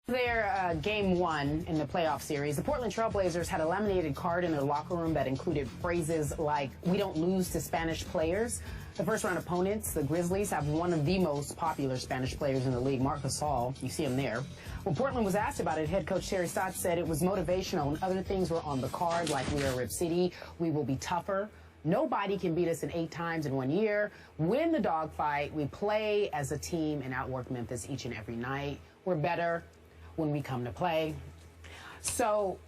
Their game one in the playoff series, the Portland Trailblazers had a laminated card in their locker room that included phrases like, "We don't lose to Spanish players." The first-round opponents, the Grizzlies, have one of the most popular Spanish players in the league, Marc Gasol. You see him there. When Portland was asked about it, head coach Terry Stotts said it was motivational and other things were on the card, like we are Rip City, we will be tougher. Nobody can beat us in 8 times in 1 year. Win the dogfight. We play as a team and outwork Memphis each and every night. We're better when we come to play. So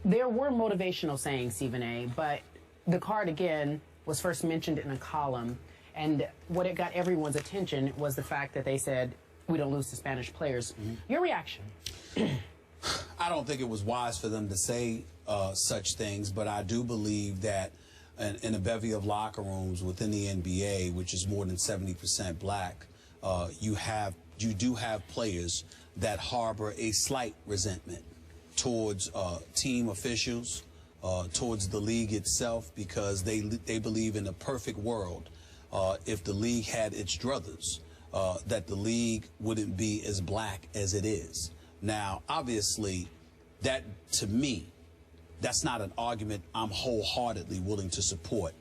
there were motivational sayings, Stephen A., but the card, again, was first mentioned in a column. And what it got everyone's attention was the fact that they said, we don't lose to Spanish players. Your reaction? I don't think it was wise for them to say such things, but I do believe that in a bevy of locker rooms within the NBA, which is more than 70% black, you do have players that harbor a slight resentment towards team officials, towards the league itself, because they believe in a perfect world, if the league had its druthers, that the league wouldn't be as black as it is. Now, obviously, that, to me, that's not an argument I'm wholeheartedly willing to support.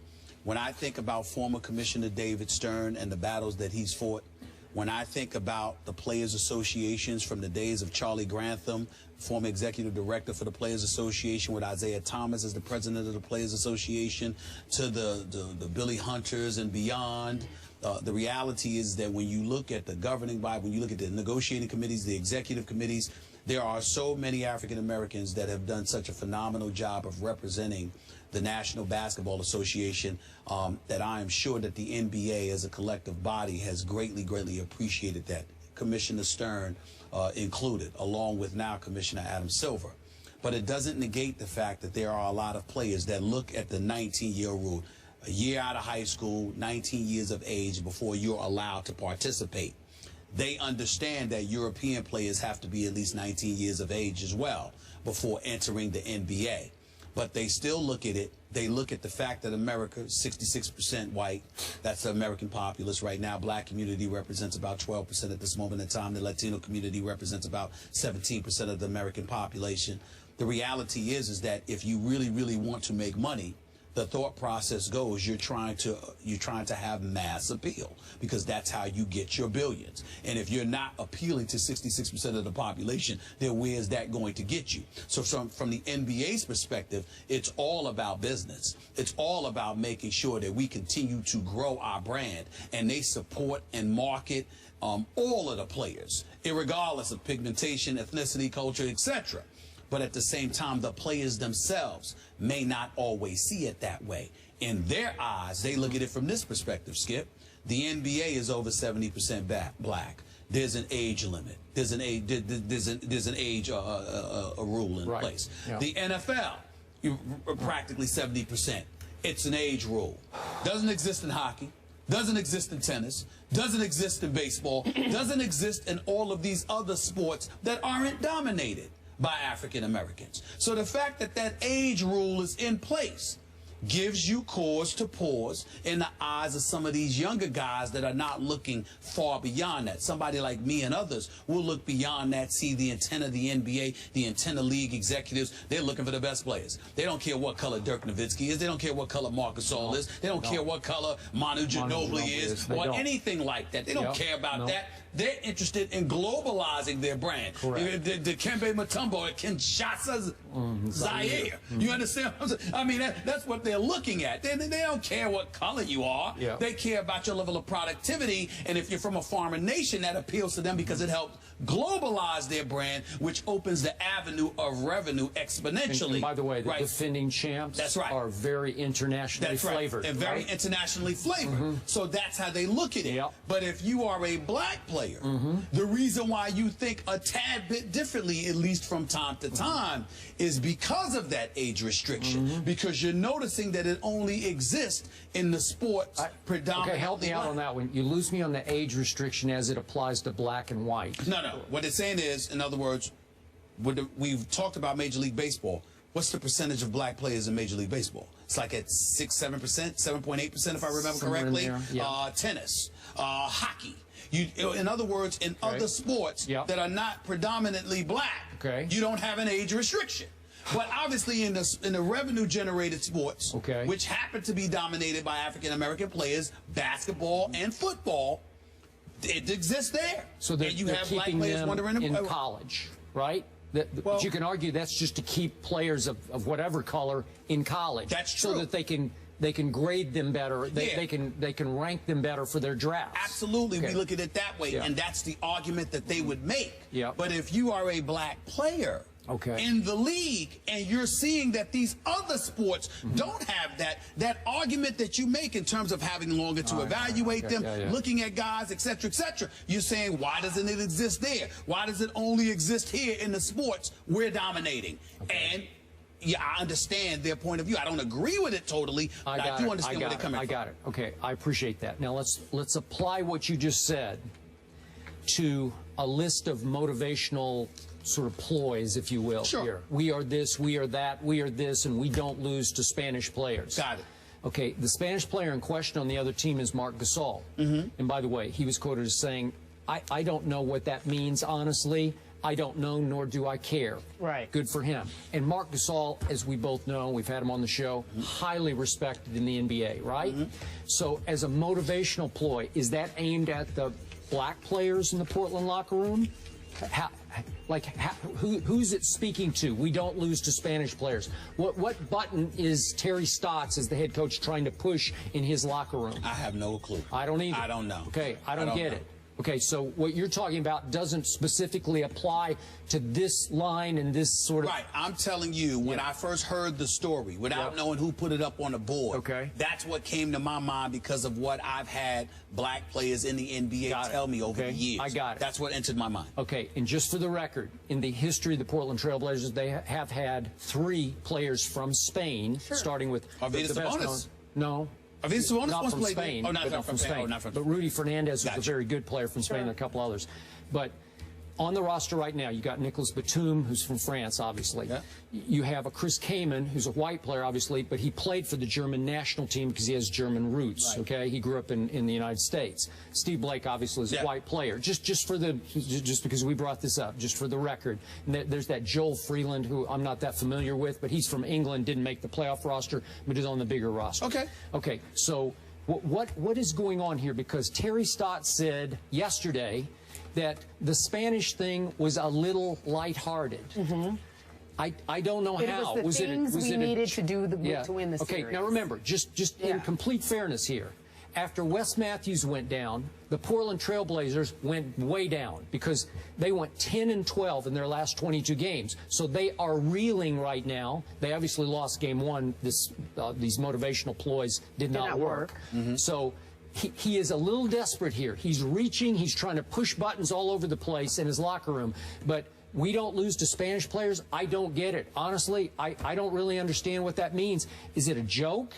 When I think about former Commissioner David Stern and the battles that he's fought, when I think about the Players Associations from the days of Charlie Grantham, former executive director for the Players Association, with Isaiah Thomas as the president of the Players Association, to the Billy Hunters and beyond, the reality is that when you look at the governing body, when you look at the negotiating committees, the executive committees, there are so many African Americans that have done such a phenomenal job of representing the National Basketball Association that I am sure that the NBA as a collective body has greatly appreciated that. Commissioner Stern included, along with now Commissioner Adam Silver. But it doesn't negate the fact that there are a lot of players that look at the 19-year rule, a year out of high school, 19 years of age before you're allowed to participate. They understand that European players have to be at least 19 years of age as well before entering the NBA. But they still look at it. They look at the fact that America is 66% white. That's the American populace right now. Black community represents about 12% at this moment in time. The Latino community represents about 17% of the American population. The reality is that if you really want to make money, the thought process goes, you're trying to have mass appeal, because that's how you get your billions. And if you're not appealing to 66% of the population, then where is that going to get you? So from the NBA's perspective, it's all about business. It's all about making sure that we continue to grow our brand, and they support and market all of the players, irregardless of pigmentation, ethnicity, culture, etc. But at the same time, the players themselves may not always see it that way. In their eyes, they look at it from this perspective, Skip. The NBA is over 70% black. There's an age limit. There's an age, a rule in place. Yeah. The NFL, practically 70%. It's an age rule. Doesn't exist in hockey. Doesn't exist in tennis, doesn't exist in baseball, doesn't exist in all of these other sports that aren't dominated by African Americans. So the fact that that age rule is in place gives you cause to pause in the eyes of some of these younger guys that are not looking far beyond that. Somebody like me and others will look beyond that, see the intent of the NBA, the intent of league executives. They're looking for the best players. They don't care what color Dirk Nowitzki is. They don't care what color Marc Gasol is. They don't care what color Manu Ginobili is or anything like that. They don't care about that. They're interested in globalizing their brand. The Kembe Mutombo at Kinshasa, Zaire. You understand what I'm saying? I mean, that's what they're looking at. They don't care what color you are. Yeah. They care about your level of productivity. And if you're from a foreign nation, that appeals to them because it helps globalize their brand, which opens the avenue of revenue exponentially. And by the way, the defending champs are very internationally flavored. And very internationally flavored. So that's how they look at it. But if you are a black player, the reason why you think a tad bit differently, at least from time to time, is because of that age restriction. Because you're noticing that it only exists in the sports predominantly. Okay, help me out on that one. You lose me on the age restriction as it applies to black and white. No. What it's saying is, in other words, we've talked about Major League Baseball. What's the percentage of black players in Major League Baseball? It's like at 7%, 7.8%, if I remember correctly. Tennis, hockey. In other words, in other sports that are not predominantly black, you don't have an age restriction. But obviously in the revenue-generated sports, which happen to be dominated by African-American players, basketball and football, it exists there. So that you have black players wondering in college, right? But you can argue that's just to keep players of whatever color in college. That's true. So that they can grade them better. They can rank them better for their drafts. Absolutely, we look at it that way, and that's the argument that they would make. But if you are a black player in the league and you're seeing that these other sports don't have that argument that you make in terms of having longer to evaluate them, looking at guys, etc., etc., you're saying, why doesn't it exist there? Why does it only exist here in the sports we're dominating? And yeah, I understand their point of view. I don't agree with it totally, but I do understand where they're coming from. I got it. Okay, I appreciate that. Now let's apply what you just said to a list of motivational sort of ploys, if you will. Here. We are this, we are that, we are this, and we don't lose to Spanish players. Got it. Okay, the Spanish player in question on the other team is Marc Gasol. And by the way, he was quoted as saying, I don't know what that means, honestly. I don't know, nor do I care. Right. Good for him. And Marc Gasol, as we both know, we've had him on the show, highly respected in the NBA, right? So as a motivational ploy, is that aimed at the black players in the Portland locker room? Who's it speaking to? We don't lose to Spanish players. What button is Terry Stotts as the head coach trying to push in his locker room? I have no clue. I don't either. I don't know. Okay, I don't get it. Okay, so what you're talking about doesn't specifically apply to this line and this sort of... Right, I'm telling you, when I first heard the story, without knowing who put it up on the board, that's what came to my mind because of what I've had black players in the NBA tell me over the years. I got it. That's what entered my mind. Okay, and just for the record, in the history of the Portland Trail Blazers, they have had 3 players from Spain, starting with... Arvidas Sabonis? No. Not from Spain. Not from Spain. But Rudy Fernandez was a very good player from Spain and a couple others. But on the roster right now, you got Nicolas Batum, who's from France, obviously. You have a Chris Kaman, who's a white player, obviously, but he played for the German national team because he has German roots. Okay, he grew up in the United States. Steve Blake, obviously, is a white player. Just because we brought this up, just for the record. And there's that Joel Freeland, who I'm not that familiar with, but he's from England, didn't make the playoff roster, but is on the bigger roster. Okay, so what is going on here? Because Terry Stott said yesterday that the Spanish thing was a little lighthearted. I don't know how. It was the things we needed to do to win the series. Okay, now remember, just in complete fairness here, after Wes Matthews went down, the Portland Trail Blazers went way down because they went 10-12 in their last 22 games. So they are reeling right now. They obviously lost game 1. These motivational ploys did not work. So he is a little desperate here. He's reaching. He's trying to push buttons all over the place in his locker room. But we don't lose to Spanish players. I don't get it. Honestly, I don't really understand what that means. Is it a joke?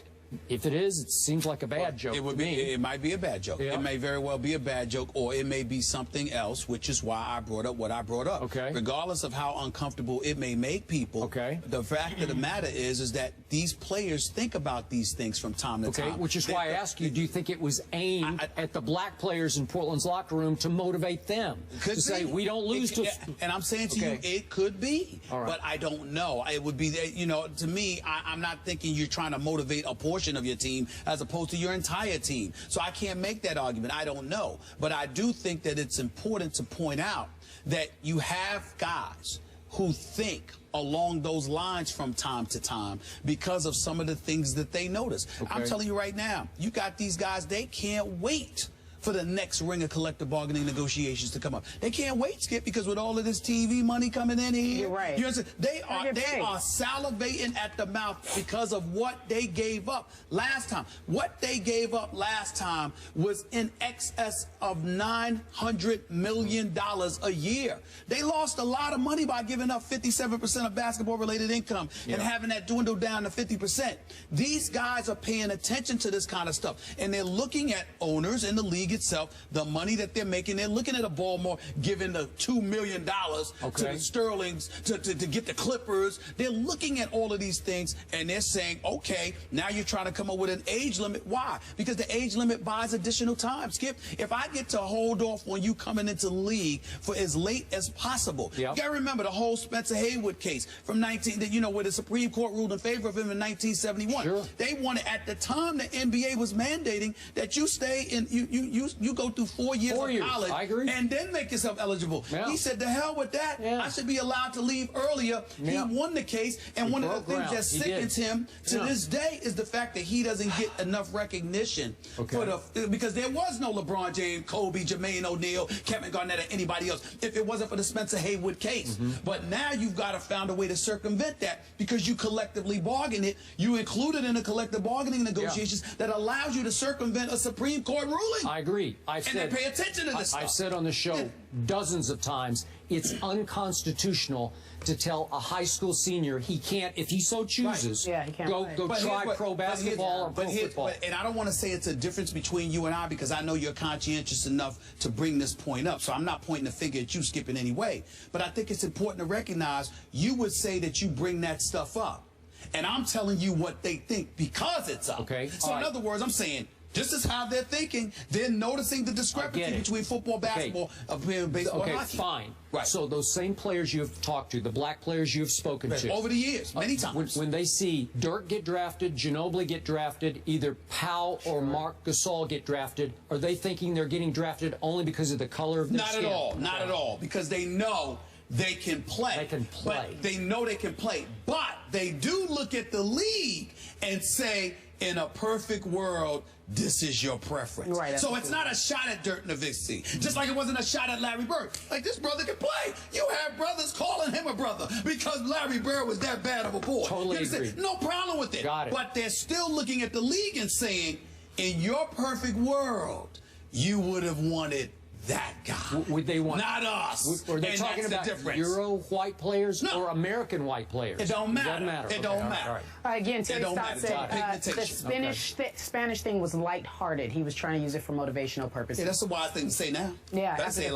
If it is, it seems like a bad joke. It would be. It might be a bad joke. It may very well be a bad joke, or it may be something else, which is why I brought up what I brought up. Regardless of how uncomfortable it may make people, the fact of the matter is that these players think about these things from time to time. Which is why I ask you, do you think it was aimed at the black players in Portland's locker room to motivate them? To say, we don't lose to... And I'm saying to you, it could be, but I don't know. It would be, you know, to me, I'm not thinking you're trying to motivate a portion of your team as opposed to your entire team. So I can't make that argument. I don't know. But I do think that it's important to point out that you have guys who think along those lines from time to time because of some of the things that they notice. I'm telling you right now, you got these guys, they can't wait for the next ring of collective bargaining negotiations to come up. They can't wait, Skip, because with all of this TV money coming in here, you're right. You understand? They are salivating at the mouth because of what they gave up last time. What they gave up last time was in excess of $900 million a year. They lost a lot of money by giving up 57% of basketball-related income and having that dwindle down to 50%. These guys are paying attention to this kind of stuff, and they're looking at owners in the league league itself, the money that they're making. They're looking at a Baltimore giving the $2 million to the Sterlings to get the Clippers. They're looking at all of these things, and they're saying, okay, now you're trying to come up with an age limit. Why? Because the age limit buys additional time. Skip, if I get to hold off on you coming into the league for as late as possible. You got to remember the whole Spencer Haywood case from where the Supreme Court ruled in favor of him in 1971. They wanted, at the time the NBA was mandating that you stay in, you go through 4 years of college. I agree. And then make yourself eligible. He said, the hell with that. I should be allowed to leave earlier. He won the case, and one of the things that sickens him to this day is the fact that he doesn't get enough recognition because there was no LeBron James, Kobe, Jermaine O'Neal, Kevin Garnett, or anybody else if it wasn't for the Spencer Haywood case. But now you've got to find a way to circumvent that because you collectively bargain it. You included in the collective bargaining negotiations that allows you to circumvent a Supreme Court ruling. I agree. And they pay attention to this stuff. I've said on the show dozens of times, it's unconstitutional to tell a high school senior he can't, if he so chooses, he can't go try pro basketball or pro football. And I don't want to say it's a difference between you and I because I know you're conscientious enough to bring this point up. So I'm not pointing the finger at you, Skip, in any way. But I think it's important to recognize you would say that you bring that stuff up. And I'm telling you what they think because it's up. So in other words, I'm saying, this is how they're thinking. They're noticing the discrepancy between football, basketball, baseball, and hockey. Fine. So those same players you have talked to, the black players you have spoken to. Over the years, many times. When they see Dirk get drafted, Ginobili get drafted, either Powell or Marc Gasol get drafted, are they thinking they're getting drafted only because of the color of their skin? Not at all. Not at all. Because they know they can play. They can play. But they know they can play. But they do look at the league and say, in a perfect world, this is your preference. So it's not a shot at Dirk Nowitzki, just like it wasn't a shot at Larry Bird. Like, this brother can play. You have brothers calling him a brother because Larry Bird was that bad of a boy. Totally agree. No problem with it. But they're still looking at the league and saying, in your perfect world, you would have wanted that guy. Would they want? Not us. Were they talking about Euro white players or American white players? It don't matter. It doesn't matter. It don't matter. Again, Terry Stott said the Spanish thing was lighthearted. He was trying to use it for motivational purposes. Yeah, that's a wise thing to say now. Let's say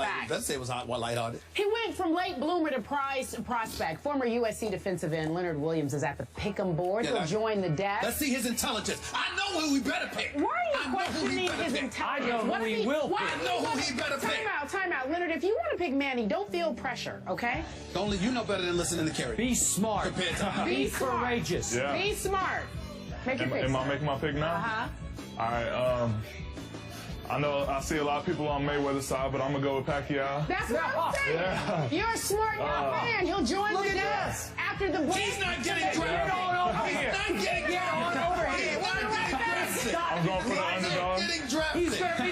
it was lighthearted. He went from late bloomer to prized prospect. Former USC defensive end Leonard Williams is at the pick'em board. He'll join the desk. Let's see his intelligence. I know who we better pick. Why are you questioning his intelligence? I know who he will pick. I know who he better pick. Time out. Leonard, if you want to pick Manny, don't feel pressure, okay? You know better than listening to Kerry. Be smart. Be courageous. Be smart. Make your pick. Am I making my pick now? All right. I know I see a lot of people on Mayweather's side, but I'm going to go with Pacquiao. That's what I'm saying. You're a smart young man. He'll join the desk after the break. He's not getting drafted. Get on over here. He's not getting drafted. Get on over here. I'm going for the underdog. He's not getting drafted. He's going to be